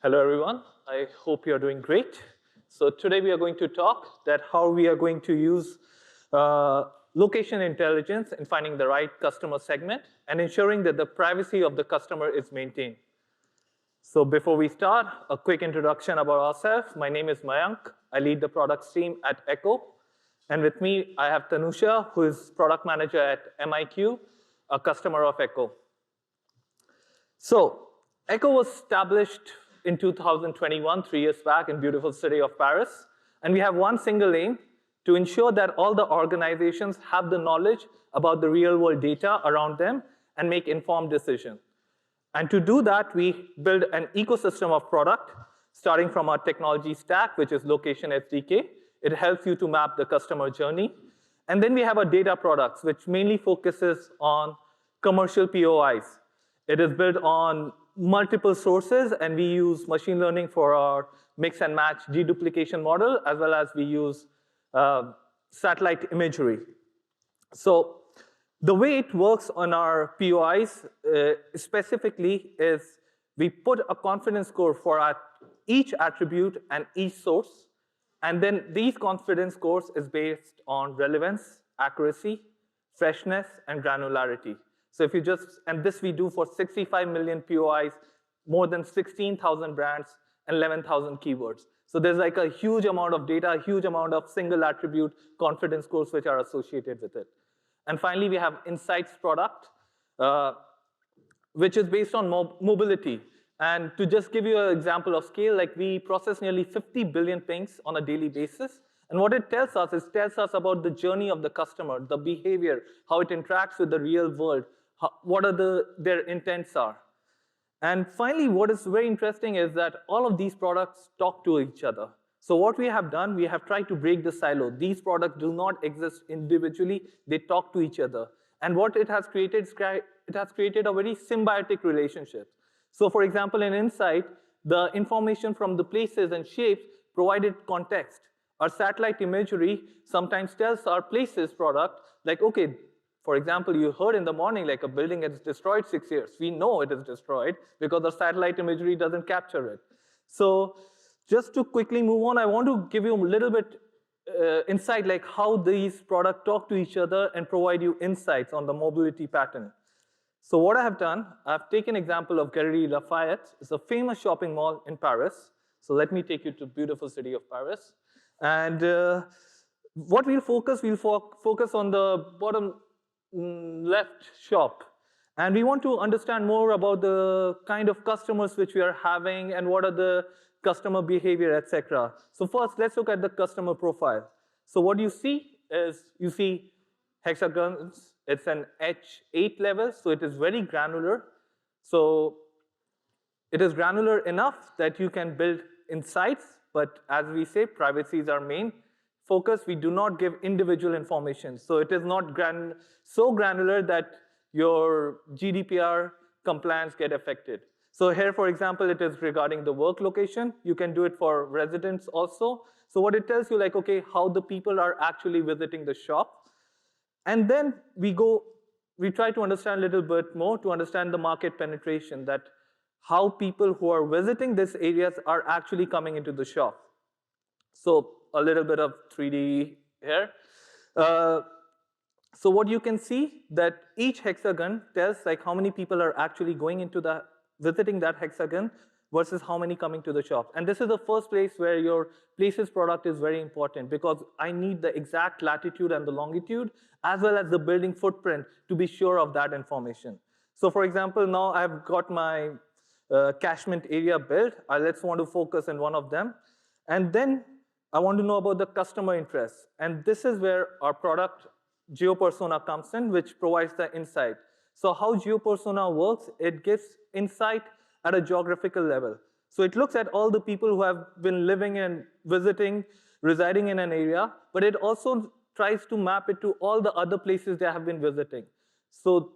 Hello, everyone. I hope you're doing great. So today we are going to talk that how we are going to use location intelligence in finding the right customer segment and ensuring that the privacy of the customer is maintained. So before we start, a quick introduction about ourselves. My name is Mayank. I lead the products team at Echo. And with me, I have Tanusha, who is product manager at MIQ, a customer of Echo. So Echo was established in 2021, 3 years back, in beautiful city of Paris. And we have one single aim to ensure that all the organizations have the knowledge about the real world data around them and make informed decisions. And to do that, we build an ecosystem of product, starting from our technology stack, which is Location SDK. It helps you to map the customer journey. And then we have our data products, which mainly focuses on commercial POIs. It is built on multiple sources, and we use machine learning for our mix and match deduplication model, as well as we use satellite imagery. So the way it works on our POIs specifically is we put a confidence score for each attribute and each source. And then these confidence scores is based on relevance, accuracy, freshness, and granularity. So if you just, and this we do for 65 million POIs, more than 16,000 brands, and 11,000 keywords. So there's like a huge amount of data, a huge amount of single attribute confidence scores which are associated with it. And finally, we have Insights product, which is based on mobility. And to just give you an example of scale, like we process nearly 50 billion pings on a daily basis. And what it tells us is tells us about the journey of the customer, the behavior, how it interacts with the real world, what are their intents are. And finally, what is very interesting is that all of these products talk to each other. So what we have done, we have tried to break the silo. These products do not exist individually. They talk to each other. And what it has created is it has created a very symbiotic relationship. So for example, in Insight, the information from the places and shapes provided context. Our satellite imagery sometimes tells our places product, like, okay, for example, you heard in the morning, like a building is destroyed 6 years. We know it is destroyed because the satellite imagery doesn't capture it. So just to quickly move on, I want to give you a little bit insight, like how these products talk to each other and provide you insights on the mobility pattern. So what I have done, I've taken example of Galeries Lafayette. It's a famous shopping mall in Paris. So let me take you to the beautiful city of Paris. And what we'll focus on the bottom left shop. And we want to understand more about the kind of customers which we are having and what are the customer behavior, etc. So first, let's look at the customer profile. So what you see is you see hexagons. It's an H8 level, so it is very granular. So it is granular enough that you can build insights, but as we say, privacy is our main focus. We do not give individual information. So it is not so granular that your GDPR compliance get affected. So here, for example, it is regarding the work location. You can do it for residents also. So what it tells you, like, okay, how the people are actually visiting the shop. And then we try to understand a little bit more to understand the market penetration, that how people who are visiting these areas are actually coming into the shop. So a little bit of 3D here. So what you can see that each hexagon tells like how many people are actually going into visiting that hexagon versus how many coming to the shop. And this is the first place where your places product is very important, because I need the exact latitude and the longitude, as well as the building footprint to be sure of that information. So for example, now I've got my catchment area built. Let's want to focus on one of them. And then I want to know about the customer interests. And this is where our product GeoPersona comes in, which provides the insight. So how GeoPersona works, it gives insight at a geographical level. So it looks at all the people who have been living and visiting, residing in an area, but it also tries to map it to all the other places they have been visiting. So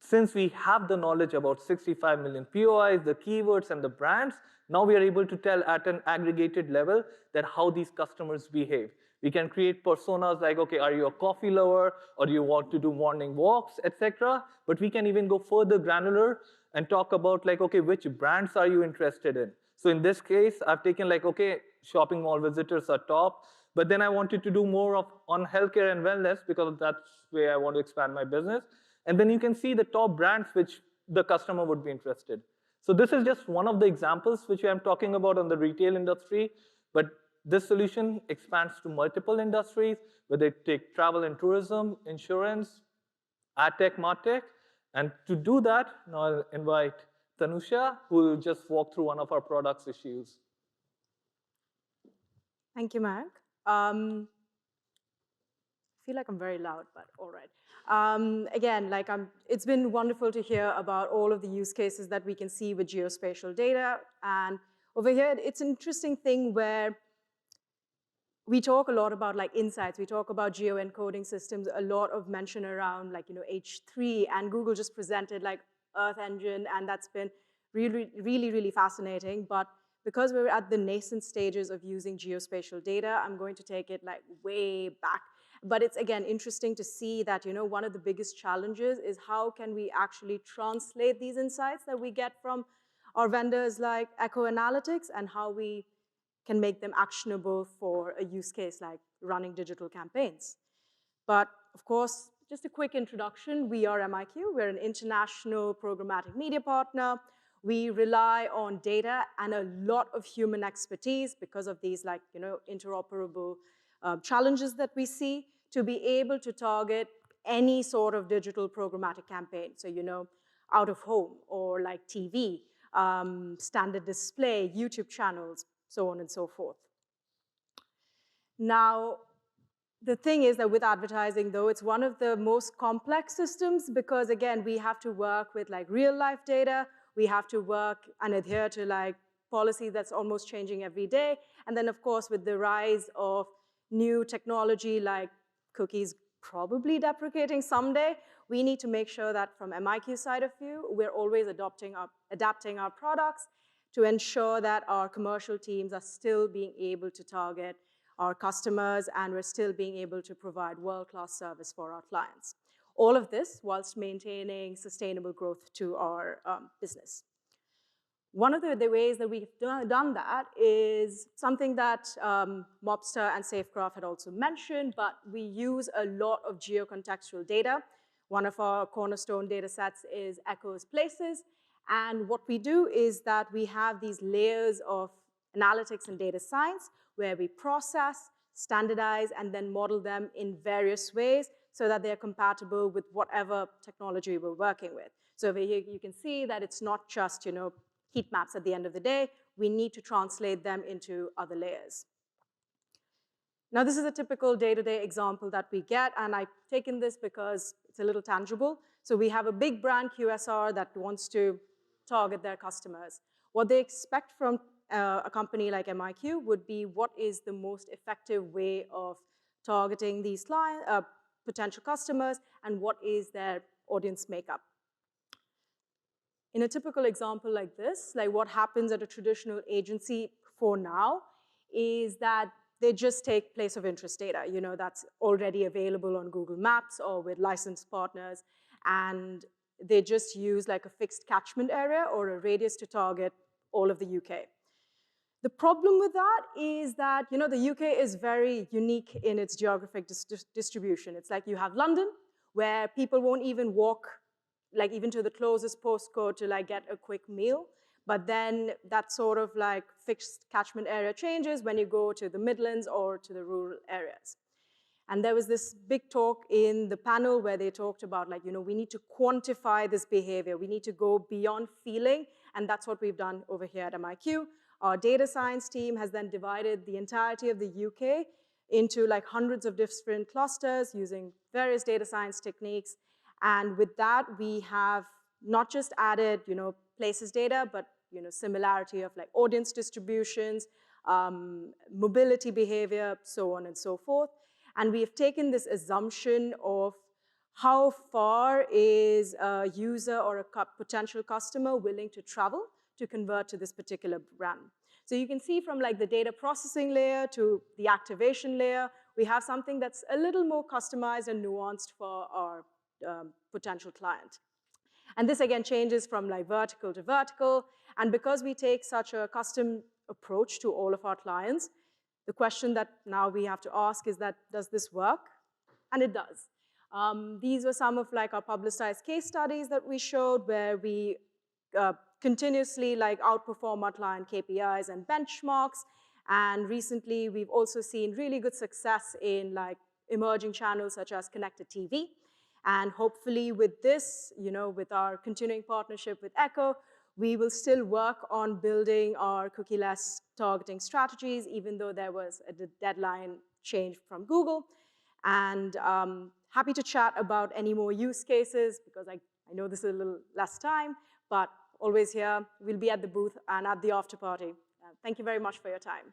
since we have the knowledge about 65 million POIs, the keywords, and the brands, now we are able to tell at an aggregated level that how these customers behave. We can create personas like, okay, are you a coffee lover, or do you want to do morning walks, etc. But we can even go further granular and talk about like, okay, which brands are you interested in? So in this case, I've taken like, okay, shopping mall visitors are top, but then I wanted to do more of on healthcare and wellness because that's where I want to expand my business. And then you can see the top brands which the customer would be interested. So this is just one of the examples which I'm talking about on the retail industry, but this solution expands to multiple industries, whether it take travel and tourism, insurance, AdTech, MarTech. And to do that, now I'll invite Tanusha, who will just walk through one of our products issues. Thank you, Mayank. I feel like I'm very loud, but all right. Again, it's been wonderful to hear about all of the use cases that we can see with geospatial data. And over here, it's an interesting thing where we talk a lot about like insights. We talk about geo-encoding systems, a lot of mention around like, H3, and Google just presented like Earth Engine, and that's been really, really, really fascinating. But because we're at the nascent stages of using geospatial data, I'm going to take it like way back. But it's, again, interesting to see that, one of the biggest challenges is how can we actually translate these insights that we get from our vendors like Echo Analytics, and how we can make them actionable for a use case like running digital campaigns. But of course, just a quick introduction, we are MIQ. We're an international programmatic media partner. We rely on data and a lot of human expertise because of these interoperable challenges that we see to be able to target any sort of digital programmatic campaign. So, out of home or like TV, standard display, YouTube channels, so on and so forth. Now, the thing is that with advertising, though, it's one of the most complex systems because, again, we have to work with like real life data. We have to work and adhere to like policy that's almost changing every day. And then, of course, with the rise of new technology like cookies probably deprecating someday, we need to make sure that from MIQ side of view, we're always adapting our products to ensure that our commercial teams are still being able to target our customers, and we're still being able to provide world-class service for our clients. All of this whilst maintaining sustainable growth to our business. One of the ways that we've done that is something that Mobster and Safecraft had also mentioned, but we use a lot of geocontextual data. One of our cornerstone data sets is Echo's Places, and what we do is that we have these layers of analytics and data science where we process, standardize, and then model them in various ways so that they're compatible with whatever technology we're working with. So over here, you can see that it's not just, heat maps at the end of the day. We need to translate them into other layers. Now, this is a typical day-to-day example that we get, and I've taken this because it's a little tangible. So we have a big brand QSR that wants to target their customers. What they expect from a company like MIQ would be what is the most effective way of targeting these potential customers, and what is their audience makeup. In a typical example like this, like what happens at a traditional agency for now is that they just take place of interest data, that's already available on Google Maps or with licensed partners, and they just use like a fixed catchment area or a radius to target all of the UK. The problem with that is that, the UK is very unique in its geographic distribution. It's like you have London, where people won't even walk, like even to the closest postcode to like get a quick meal. But then that sort of like fixed catchment area changes when you go to the Midlands or to the rural areas. And there was this big talk in the panel where they talked about like, we need to quantify this behavior. We need to go beyond feeling, and that's what we've done over here at MIQ. Our data science team has then divided the entirety of the UK into like hundreds of different clusters using various data science techniques. And with that, we have not just added, places data, but, similarity of like audience distributions, mobility behavior, so on and so forth. And we have taken this assumption of how far is a user or a potential customer willing to travel to convert to this particular brand. So you can see from like the data processing layer to the activation layer, we have something that's a little more customized and nuanced for our potential client. And this again changes from like vertical to vertical. And because we take such a custom approach to all of our clients, the question that now we have to ask is that, does this work? And it does. These were some of like our publicized case studies that we showed where we continuously like outperform our client KPIs and benchmarks. And recently, we've also seen really good success in like emerging channels such as connected TV. And hopefully with this, with our continuing partnership with Echo, we will still work on building our cookie-less targeting strategies, even though there was a deadline change from Google. And happy to chat about any more use cases, because I know this is a little less time, but always here. We'll be at the booth and at the after party. Thank you very much for your time.